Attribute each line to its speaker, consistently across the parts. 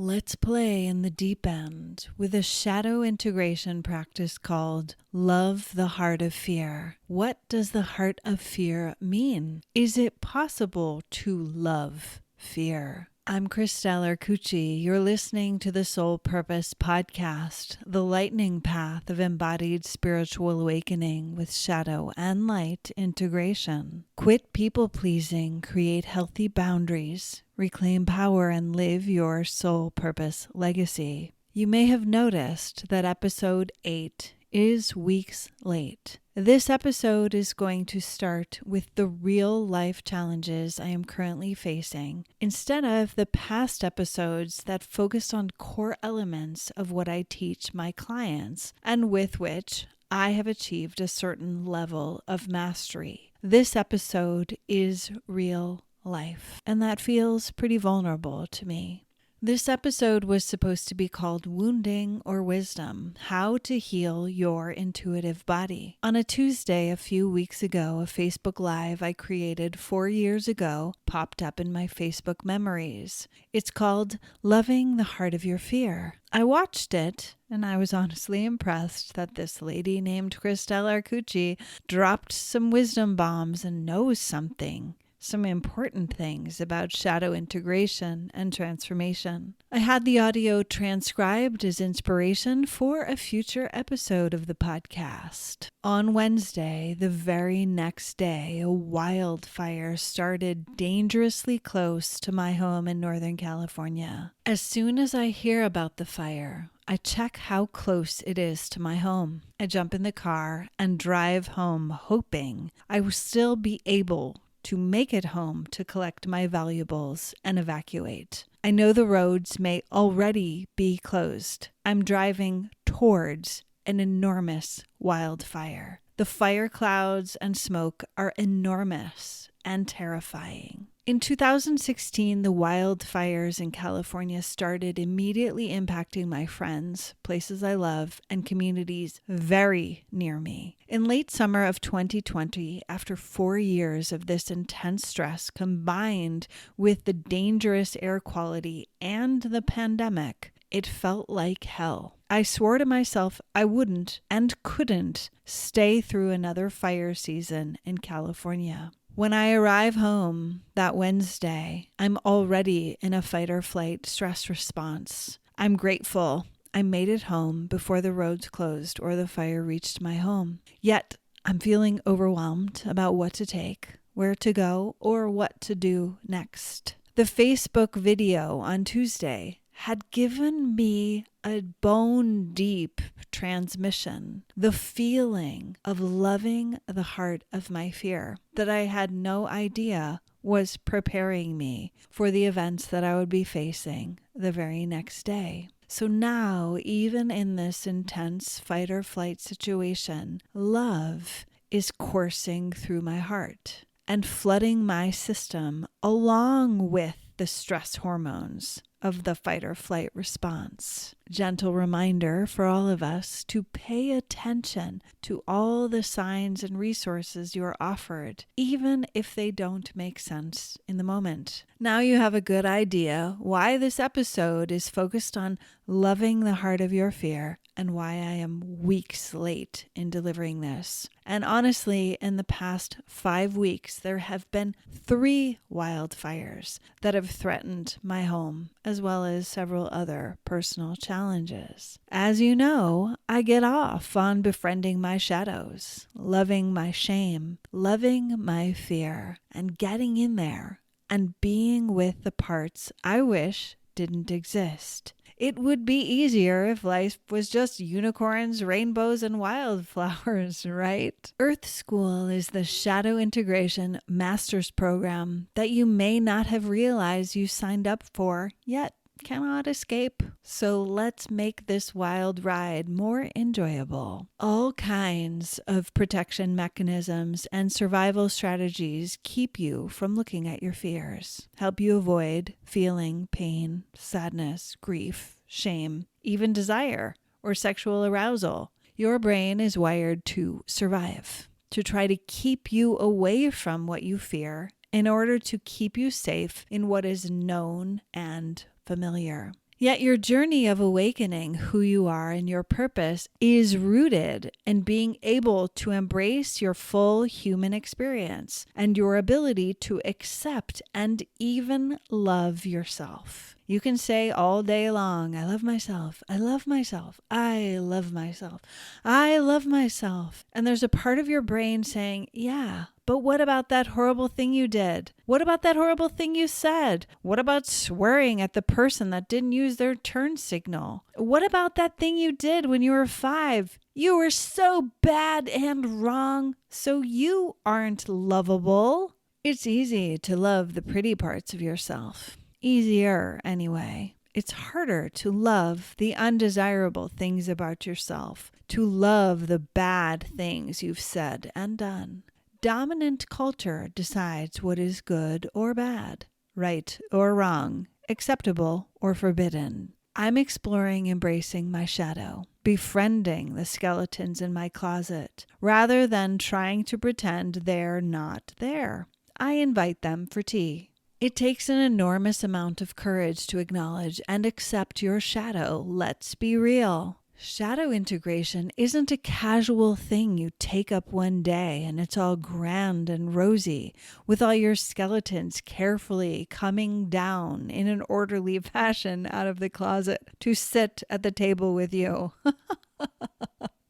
Speaker 1: Let's play in the deep end with a shadow integration practice called Love the Heart of Fear. What does the heart of fear mean? Is it possible to love fear? I'm Christelle Arcucci. You're listening to the Soul Purpose Podcast, the lightning path of embodied spiritual awakening with shadow and light integration. Quit people-pleasing, create healthy boundaries, reclaim power, and live your soul purpose legacy. You may have noticed that episode 8 is weeks late. This episode is going to start with the real life challenges I am currently facing, instead of the past episodes that focused on core elements of what I teach my clients and with which I have achieved a certain level of mastery. This episode is real life, and that feels pretty vulnerable to me. This episode was supposed to be called Wounding or Wisdom, How to Heal Your Intuitive Body. On a Tuesday a few weeks ago, a Facebook Live I created 4 years ago popped up in my Facebook memories. It's called Loving the Heart of Your Fear. I watched it, and I was honestly impressed that this lady named Christelle Arcucci dropped some wisdom bombs and knows something. Some important things about shadow integration and transformation. I had the audio transcribed as inspiration for a future episode of the podcast. On Wednesday, the very next day, a wildfire started dangerously close to my home in Northern California. As soon as I hear about the fire, I check how close it is to my home. I jump in the car and drive home, hoping I will still be able to make it home to collect my valuables and evacuate. I know the roads may already be closed. I'm driving towards an enormous wildfire. The fire clouds and smoke are enormous and terrifying. In 2016, the wildfires in California started immediately impacting my friends, places I love, and communities very near me. In late summer of 2020, after 4 years of this intense stress combined with the dangerous air quality and the pandemic, it felt like hell. I swore to myself I wouldn't and couldn't stay through another fire season in California. When I arrive home that Wednesday, I'm already in a fight or flight stress response. I'm grateful I made it home before the roads closed or the fire reached my home. Yet, I'm feeling overwhelmed about what to take, where to go, or what to do next. The Facebook video on Tuesday had given me a bone-deep transmission, the feeling of loving the heart of my fear that I had no idea was preparing me for the events that I would be facing the very next day. So now, even in this intense fight or flight situation, love is coursing through my heart and flooding my system along with the stress hormones of the fight or flight response. Gentle reminder for all of us to pay attention to all the signs and resources you are offered, even if they don't make sense in the moment. Now you have a good idea why this episode is focused on loving the heart of your fear and why I am weeks late in delivering this. And honestly, in the past 5 weeks, there have been 3 wildfires that have threatened my home, as well as several other personal challenges. As you know, I get off on befriending my shadows, loving my shame, loving my fear, and getting in there and being with the parts I wish didn't exist. It would be easier if life was just unicorns, rainbows, and wildflowers, right? Earth School is the shadow integration master's program that you may not have realized you signed up for yet cannot escape. So let's make this wild ride more enjoyable. All kinds of protection mechanisms and survival strategies keep you from looking at your fears, help you avoid feeling pain, sadness, grief, shame, even desire or sexual arousal. Your brain is wired to survive, to try to keep you away from what you fear in order to keep you safe in what is known and familiar. Yet your journey of awakening who you are and your purpose is rooted in being able to embrace your full human experience and your ability to accept and even love yourself. You can say all day long, I love myself, I love myself, I love myself, I love myself. And there's a part of your brain saying, yeah, but what about that horrible thing you did? What about that horrible thing you said? What about swearing at the person that didn't use their turn signal? What about that thing you did when you were 5? You were so bad and wrong, so you aren't lovable. It's easy to love the pretty parts of yourself. Easier, anyway. It's harder to love the undesirable things about yourself, to love the bad things you've said and done. Dominant culture decides what is good or bad, right or wrong, acceptable or forbidden. I'm exploring embracing my shadow, befriending the skeletons in my closet, rather than trying to pretend they're not there. I invite them for tea. It takes an enormous amount of courage to acknowledge and accept your shadow. Let's be real. Shadow integration isn't a casual thing you take up one day and it's all grand and rosy, with all your skeletons carefully coming down in an orderly fashion out of the closet to sit at the table with you.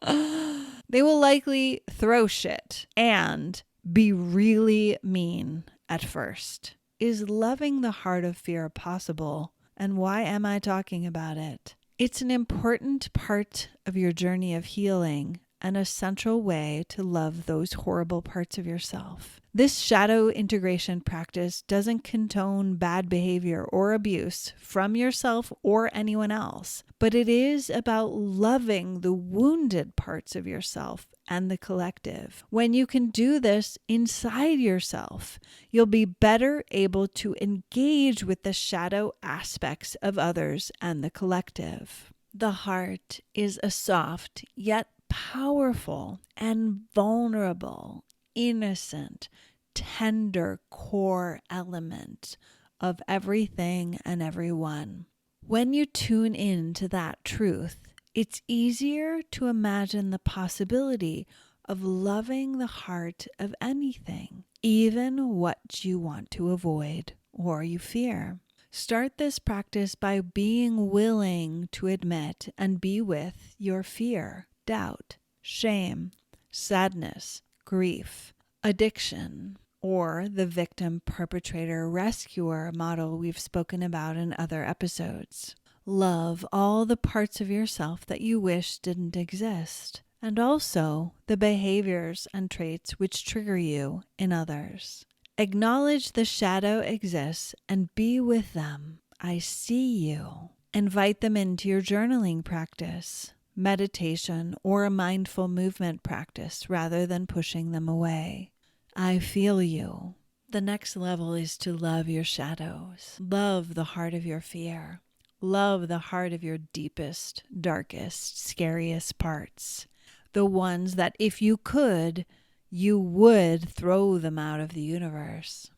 Speaker 1: They will likely throw shit and be really mean at first. Is loving the heart of fear possible? And why am I talking about it? It's an important part of your journey of healing and a central way to love those horrible parts of yourself. This shadow integration practice doesn't condone bad behavior or abuse from yourself or anyone else, but it is about loving the wounded parts of yourself and the collective. When you can do this inside yourself, you'll be better able to engage with the shadow aspects of others and the collective. The heart is a soft yet powerful and vulnerable, innocent, tender core element of everything and everyone. When you tune in to that truth, it's easier to imagine the possibility of loving the heart of anything, even what you want to avoid or you fear. Start this practice by being willing to admit and be with your fear, doubt, shame, sadness, grief, addiction, or the victim, perpetrator, rescuer model we've spoken about in other episodes. Love all the parts of yourself that you wish didn't exist, and also the behaviors and traits which trigger you in others. Acknowledge the shadow exists and be with them. I see you. Invite them into your journaling practice, meditation, or a mindful movement practice rather than pushing them away. I feel you. The next level is to love your shadows. Love the heart of your fear. Love the heart of your deepest, darkest, scariest parts. The ones that if you could, you would throw them out of the universe.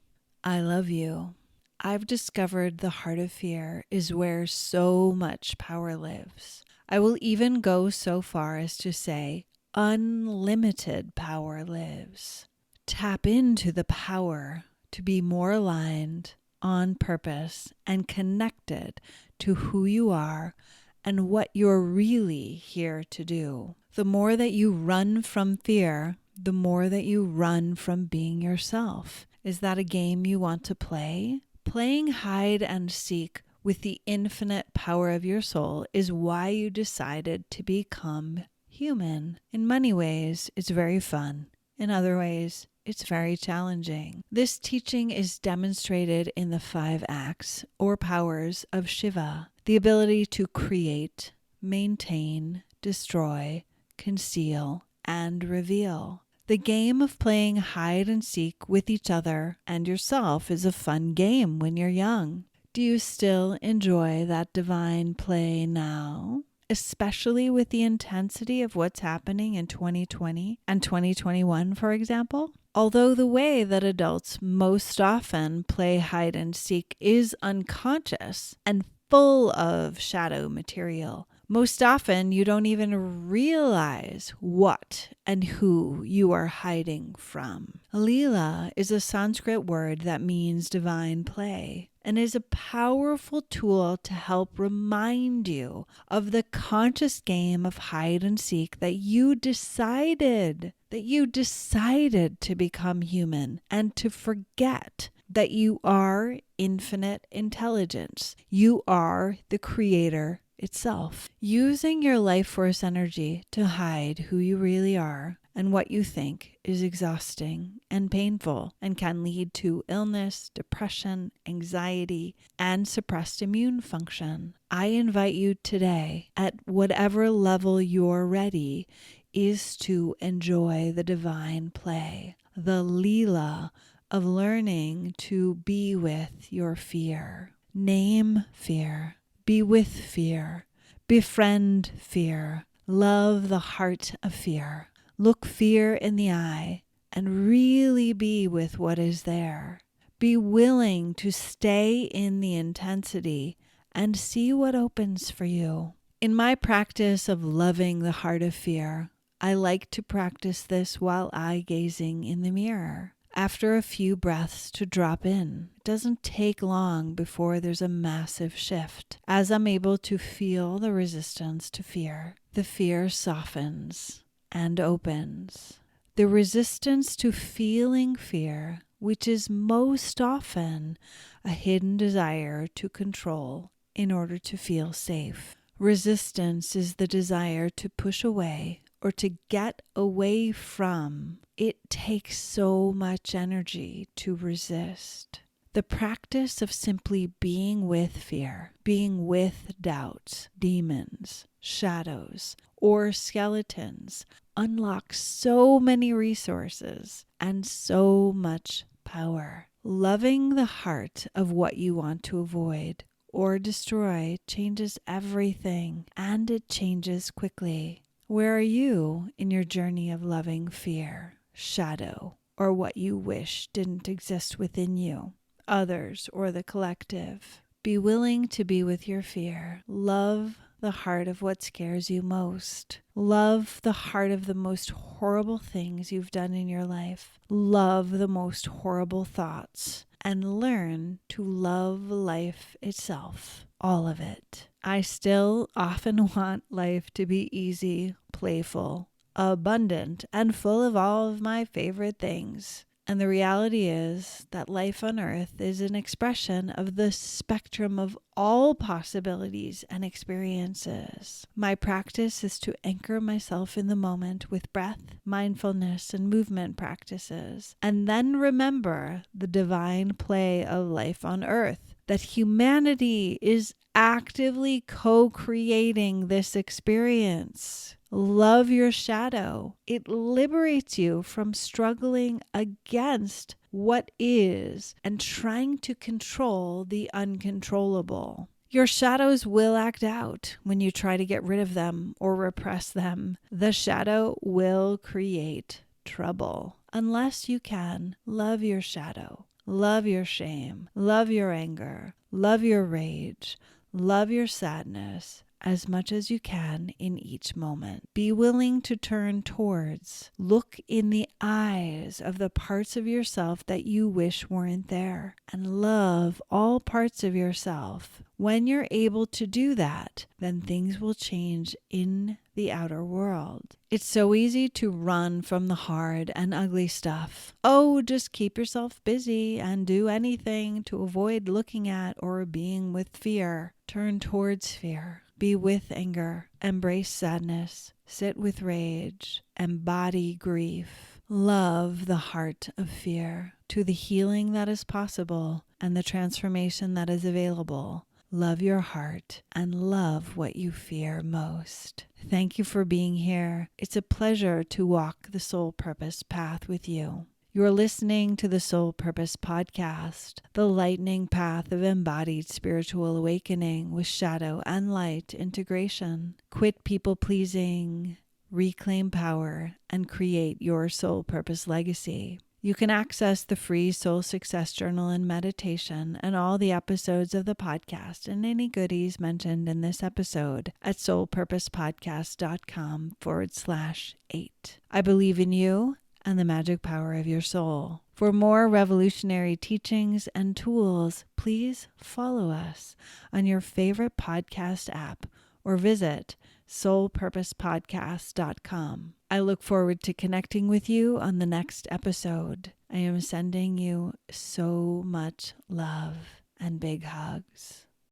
Speaker 1: I love you. I've discovered the heart of fear is where so much power lives. I will even go so far as to say unlimited power lives. Tap into the power to be more aligned, on purpose, and connected to who you are and what you're really here to do. The more that you run from fear, the more that you run from being yourself. Is that a game you want to play? Playing hide and seek with the infinite power of your soul is why you decided to become human. In many ways, it's very fun. In other ways, it's very challenging. This teaching is demonstrated in the 5 acts or powers of Shiva, the ability to create, maintain, destroy, conceal, and reveal. The game of playing hide and seek with each other and yourself is a fun game when you're young. Do you still enjoy that divine play now? Especially with the intensity of what's happening in 2020 and 2021, for example? Although the way that adults most often play hide and seek is unconscious and full of shadow material. Most often, you don't even realize what and who you are hiding from. Leela is a Sanskrit word that means divine play and is a powerful tool to help remind you of the conscious game of hide and seek that you decided to become human and to forget that you are infinite intelligence. You are the creator itself. Using your life force energy to hide who you really are and what you think is exhausting and painful and can lead to illness, depression, anxiety, and suppressed immune function. I invite you today, at whatever level you're ready, is to enjoy the divine play, the Leela of learning to be with your fear. Name fear. Be with fear. Befriend fear. Love the heart of fear. Look fear in the eye and really be with what is there. Be willing to stay in the intensity and see what opens for you. In my practice of loving the heart of fear, I like to practice this while eye gazing in the mirror. After a few breaths to drop in. It doesn't take long before there's a massive shift. As I'm able to feel the resistance to fear, the fear softens and opens. The resistance to feeling fear, which is most often a hidden desire to control in order to feel safe. Resistance is the desire to push away or to get away from. It takes so much energy to resist. The practice of simply being with fear, being with doubts, demons, shadows, or skeletons unlocks so many resources and so much power. Loving the heart of what you want to avoid or destroy changes everything, and it changes quickly. Where are you in your journey of loving fear, shadow, or what you wish didn't exist within you, others, or the collective? Be willing to be with your fear. Love the heart of what scares you most. Love the heart of the most horrible things you've done in your life. Love the most horrible thoughts. And learn to love life itself. All of it. I still often want life to be easy, playful, abundant, and full of all of my favorite things. And the reality is that life on earth is an expression of the spectrum of all possibilities and experiences. My practice is to anchor myself in the moment with breath, mindfulness, and movement practices, and then remember the divine play of life on earth, that humanity is actively co-creating this experience. Love your shadow. It liberates you from struggling against what is and trying to control the uncontrollable. Your shadows will act out when you try to get rid of them or repress them. The shadow will create trouble unless you can love your shadow, love your shame, love your anger, love your rage, love your sadness, as much as you can in each moment. Be willing to turn towards, look in the eyes of the parts of yourself that you wish weren't there, and love all parts of yourself. When you're able to do that, then things will change in the outer world. It's so easy to run from the hard and ugly stuff. Oh, just keep yourself busy and do anything to avoid looking at or being with fear. Turn towards fear. Be with anger. Embrace sadness. Sit with rage. Embody grief. Love the heart of fear. To the healing that is possible and the transformation that is available, love your heart and love what you fear most. Thank you for being here. It's a pleasure to walk the soul purpose path with you. You're listening to the Soul Purpose Podcast, the lightning path of embodied spiritual awakening with shadow and light integration. Quit people-pleasing, reclaim power, and create your soul purpose legacy. You can access the free Soul Success Journal and meditation and all the episodes of the podcast and any goodies mentioned in this episode at soulpurposepodcast.com/8. I believe in you and the magic power of your soul. For more revolutionary teachings and tools, please follow us on your favorite podcast app or visit soulpurposepodcast.com. I look forward to connecting with you on the next episode. I am sending you so much love and big hugs.